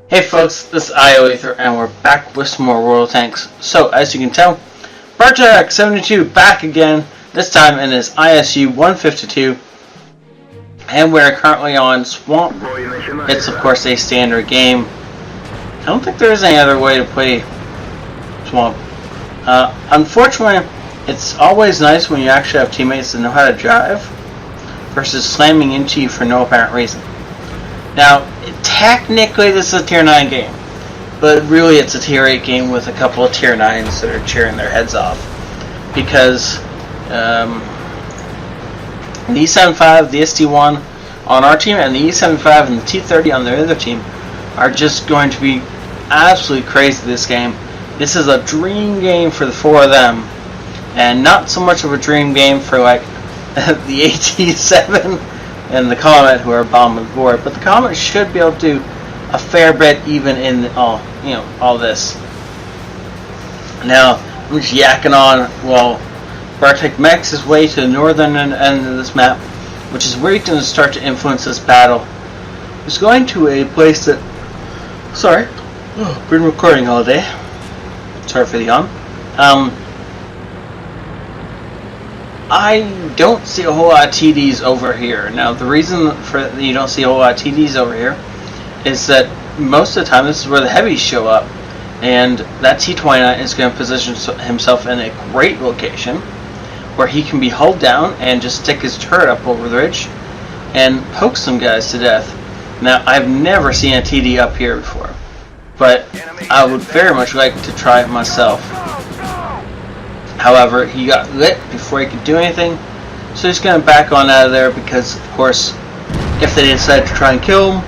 Hey folks, this is ioEther and we're back with some more World Tanks. So, as you can tell, Bartek 72 back again, this time in his ISU 152, and we're currently on Swamp. It's of course a standard game. I don't think there's any other way to play Swamp. Unfortunately, it's always nice when you actually have teammates that know how to drive versus slamming into you for no apparent reason. Now, technically this is a tier 9 game, but really it's a tier 8 game with a couple of tier 9s that are cheering their heads off. Because the E75, the SD1 on our team, and the E75 and the T30 on the other team are just going to be absolutely crazy this game. This is a dream game for the four of them, and not so much of a dream game for like the AT7 and the Comet, who are bombing the board, but the Comet should be able to do a fair bit even in all this. Now I'm just yakking on while Bartek makes his way to the northern end of this map, which is where he's going to start to influence this battle. He's going to a place that, been recording all day. Sorry for the yawn. I don't see a whole lot of TDs over here. Now, the reason for you don't see a whole lot of TDs over here is that most of the time this is where the heavies show up, and that T29 is going to position himself in a great location where he can be hulled down and just stick his turret up over the ridge and poke some guys to death. Now, I've never seen a TD up here before, but I would very much like to try it myself. However, he got lit before he could do anything, so he's going to back on out of there because, of course, if they decide to try and kill him,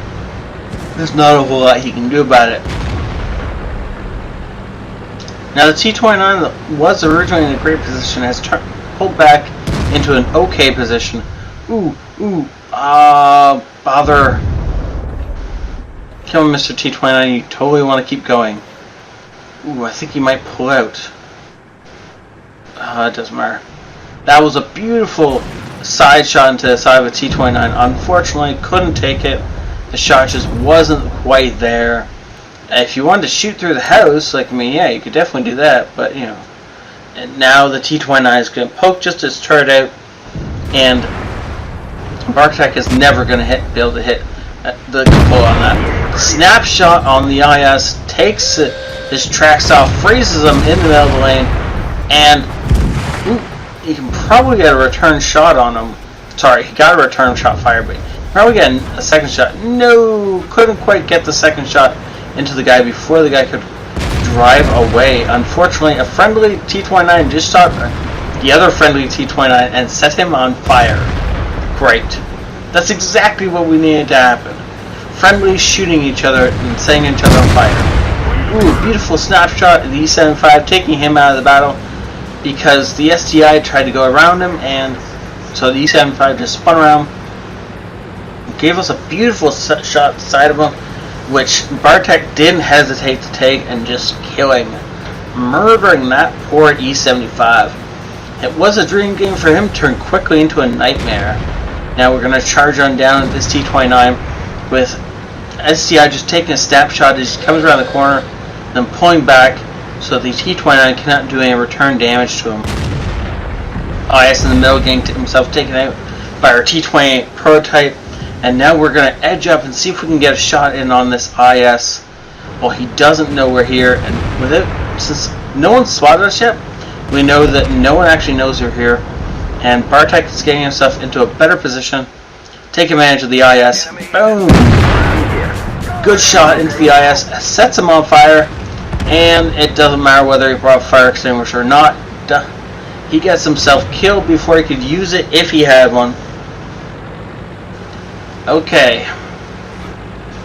there's not a whole lot he can do about it. Now, the T29 that was originally in a great position has pulled back into an okay position. Bother. Kill him, Mr. T29, you totally want to keep going. I think he might pull out. It doesn't matter. That was a beautiful side shot into the side of a T29. Unfortunately, couldn't take it. The shot just wasn't quite there. If you wanted to shoot through the house, like me, yeah, you could definitely do that. But, and now the T29 is going to poke just his turret out, and Bartek is never going to be able to hit the pull on that. Snapshot on the IS takes his tracks off, freezes him in the middle of the lane, and you can probably get a return shot on him. Sorry, he got a return shot fired, but probably get a second shot. No, couldn't quite get the second shot into the guy before the guy could drive away. Unfortunately, a friendly T29 just shot the other friendly T29 and set him on fire. Great. That's exactly what we needed to happen. Friendlies shooting each other and setting each other on fire. Beautiful snapshot of the E75 taking him out of the battle, because the STI tried to go around him, and so the E75 just spun around, gave us a beautiful shot side of him, which Bartek didn't hesitate to take and just murdering that poor E75. It was a dream game for him, turned quickly into a nightmare. Now we're going to charge on down at this T29 with STI just taking a snapshot as he comes around the corner, then pulling back, so the T29 cannot do any return damage to him. IS in the middle getting himself taken out by our T28 prototype, and now we're going to edge up and see if we can get a shot in on this IS. Well, he doesn't know we're here, and since no one spotted us yet, we know that no one actually knows we're here, and Bartek is getting himself into a better position. Take advantage of the IS. Boom! Good shot into the IS, sets him on fire. And it doesn't matter whether he brought a fire extinguisher or not. He gets himself killed before he could use it if he had one. Okay.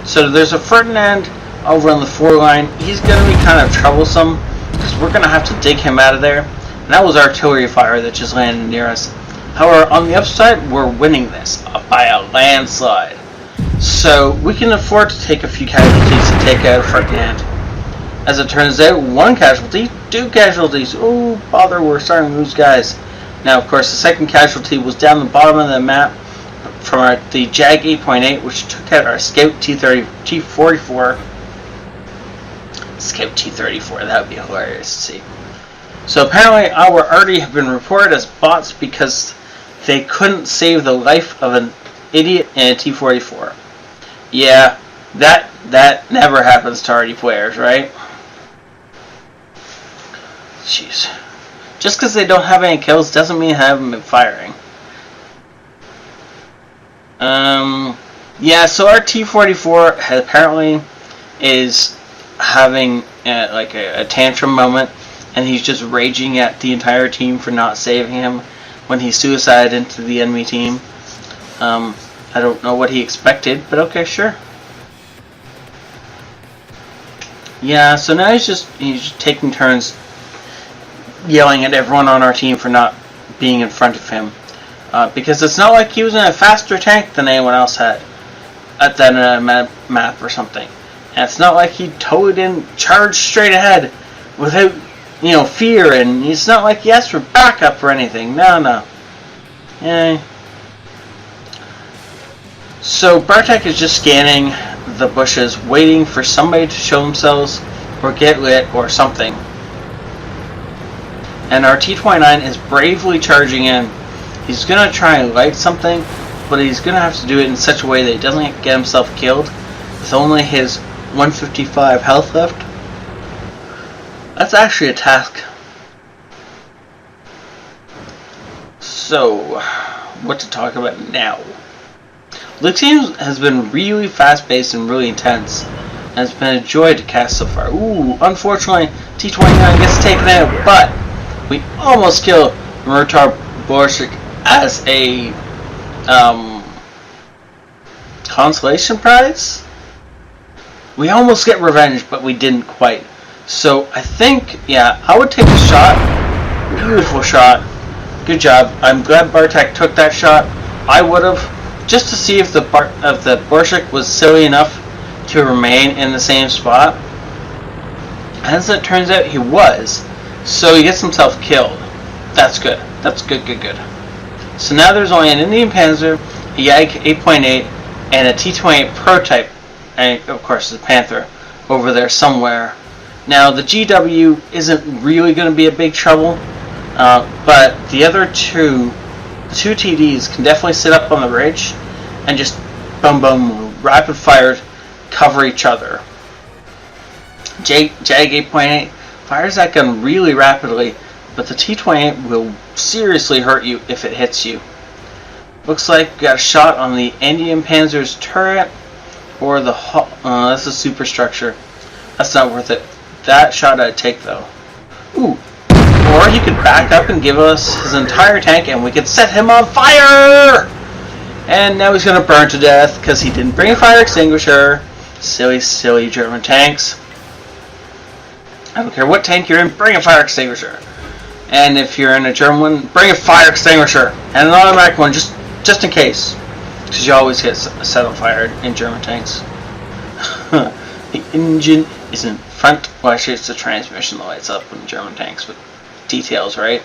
So there's a Ferdinand over on the 4 line. He's going to be kind of troublesome because we're going to have to dig him out of there. And that was artillery fire that just landed near us. However, on the upside, we're winning this by a landslide. So we can afford to take a few casualties to take out Ferdinand. As it turns out, 1 casualty, 2 casualties. Oh, bother, we're starting to lose guys. Now, of course, the second casualty was down the bottom of the map, from the Jag 8.8, which took out our Scout T44. Scout T34, that would be hilarious to see. So apparently our arty have been reported as bots because they couldn't save the life of an idiot in a T44. Yeah, that never happens to arty players, right? Jeez. Just because they don't have any kills doesn't mean they haven't been firing. Yeah, so our T44 apparently is having like a tantrum moment, and he's just raging at the entire team for not saving him when he suicided into the enemy team. I don't know what he expected, but okay, sure. Yeah, so now he's just taking turns yelling at everyone on our team for not being in front of him. Because it's not like he was in a faster tank than anyone else had at that map or something. And it's not like he totally didn't charge straight ahead without, fear. And it's not like he asked for backup or anything. No. Yeah. So Bartek is just scanning the bushes, waiting for somebody to show themselves or get lit or something. And our T29 is bravely charging in. He's going to try and light something, but he's going to have to do it in such a way that he doesn't get himself killed with only his 155 health left. That's actually a task. So, what to talk about now? The team has been really fast-paced and really intense, and it's been a joy to cast so far. Ooh, unfortunately, T29 gets taken out, but we almost kill Murtar Borshik as a consolation prize. We almost get revenge, but we didn't quite. So I think, yeah, I would take the shot. Beautiful shot. Good job. I'm glad Bartek took that shot. I would have, just to see if the Borshik was silly enough to remain in the same spot. As it turns out, he was. So he gets himself killed. That's good. That's good. So now there's only an Indian Panzer, a Jag 8.8, and a T28 prototype, and of course the Panther, over there somewhere. Now the GW isn't really going to be a big trouble, but the other two TDs can definitely sit up on the ridge and just boom, rapid fire, cover each other. Jag 8.8 fires that gun really rapidly, but the T28 will seriously hurt you if it hits you. Looks like we got a shot on the Indian Panzer's turret, or the that's a superstructure. That's not worth it. That shot I'd take though. Ooh. Or he could back up and give us his entire tank and we could set him on fire! And now he's gonna burn to death because he didn't bring a fire extinguisher. Silly German tanks. I don't care what tank you're in, bring a fire extinguisher. And if you're in a German one, bring a fire extinguisher and an automatic one just in case. Because you always get set on fire in German tanks. The engine is in front. Well, actually, it's the transmission that lights up in German tanks, but details, right?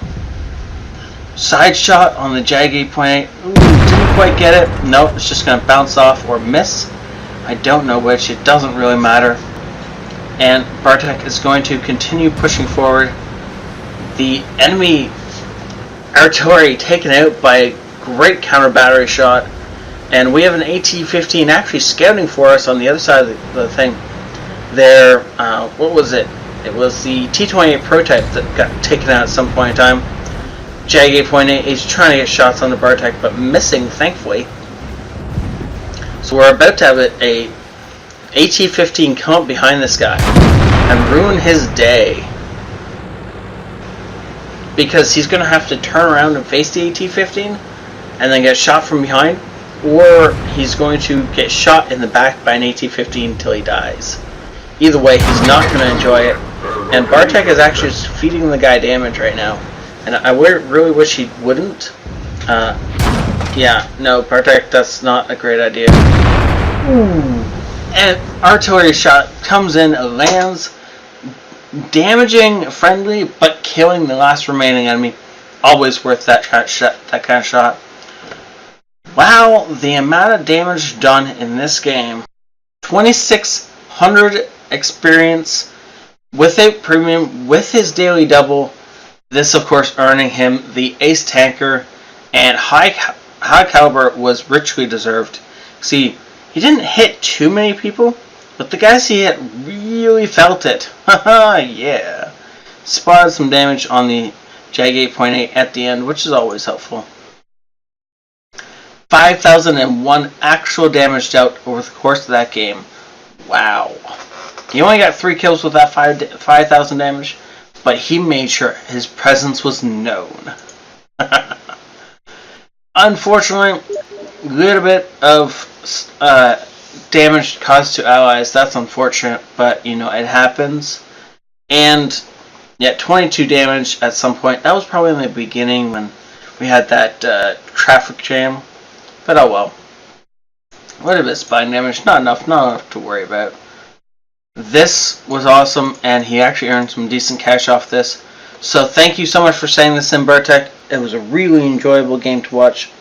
Side shot on the Jag 8.8. Ooh, didn't quite get it. Nope, it's just going to bounce off or miss. I don't know which. It doesn't really matter. And Bartek is going to continue pushing forward. The enemy artillery taken out by a great counter battery shot. And we have an AT-15 actually scouting for us on the other side of the thing. There, what was it? It was the T-28 prototype that got taken out at some point in time. Jag 8.8 is trying to get shots on the Bartek, but missing, thankfully. So we're about to have a AT-15 come up behind this guy and ruin his day. Because he's going to have to turn around and face the AT-15 and then get shot from behind. Or he's going to get shot in the back by an AT-15 until he dies. Either way, he's not going to enjoy it. And Bartek is actually just feeding the guy damage right now. And I really wish he wouldn't. Yeah, no, Bartek, that's not a great idea. Ooh. And artillery shot comes in, lands, damaging friendly, but killing the last remaining enemy. Always worth that kind of shot. Wow, the amount of damage done in this game. 2,600 experience without premium, with his daily double. This, of course, earning him the Ace Tanker, and high caliber was richly deserved. See, he didn't hit too many people, but the guys he hit really felt it. Haha, yeah. Spotted some damage on the Jag 8.8 at the end, which is always helpful. 5,001 actual damage dealt over the course of that game. Wow. He only got 3 kills with that 5,000 damage, but he made sure his presence was known. Unfortunately, a little bit of damage caused to allies. That's unfortunate, but you know, it happens. And yeah, 22 damage at some point. That was probably in the beginning when we had that traffic jam. But oh well. A little bit of spine damage, not enough to worry about. This was awesome, and he actually earned some decent cash off this. So thank you so much for saying this in, Bartek. It was a really enjoyable game to watch.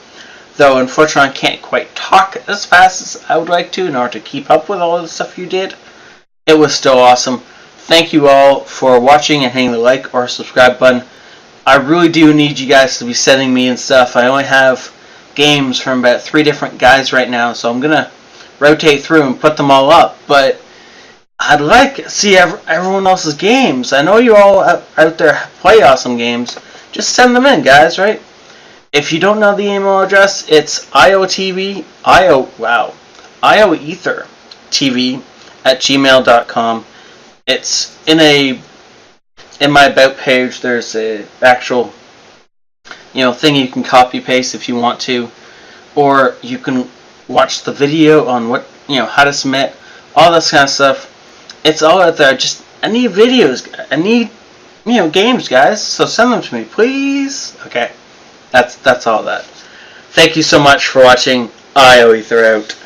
Though unfortunately I can't quite talk as fast as I would like to in order to keep up with all the stuff you did. It was still awesome. Thank you all for watching and hitting the like or subscribe button. I really do need you guys to be sending me and stuff. I only have games from about 3 different guys right now, so I'm gonna rotate through and put them all up, but I'd like to see everyone else's games. I know you all out there play awesome games. Just send them in, guys, right? If you don't know the email address, it's ioethertv at gmail.com. It's in my about page. There's a actual thing you can copy paste if you want to, or you can watch the video on what how to submit, all this kind of stuff. It's all out there. I need videos. I need games, guys. So send them to me, please. Okay, that's all that. Thank you so much for watching. ioEther out.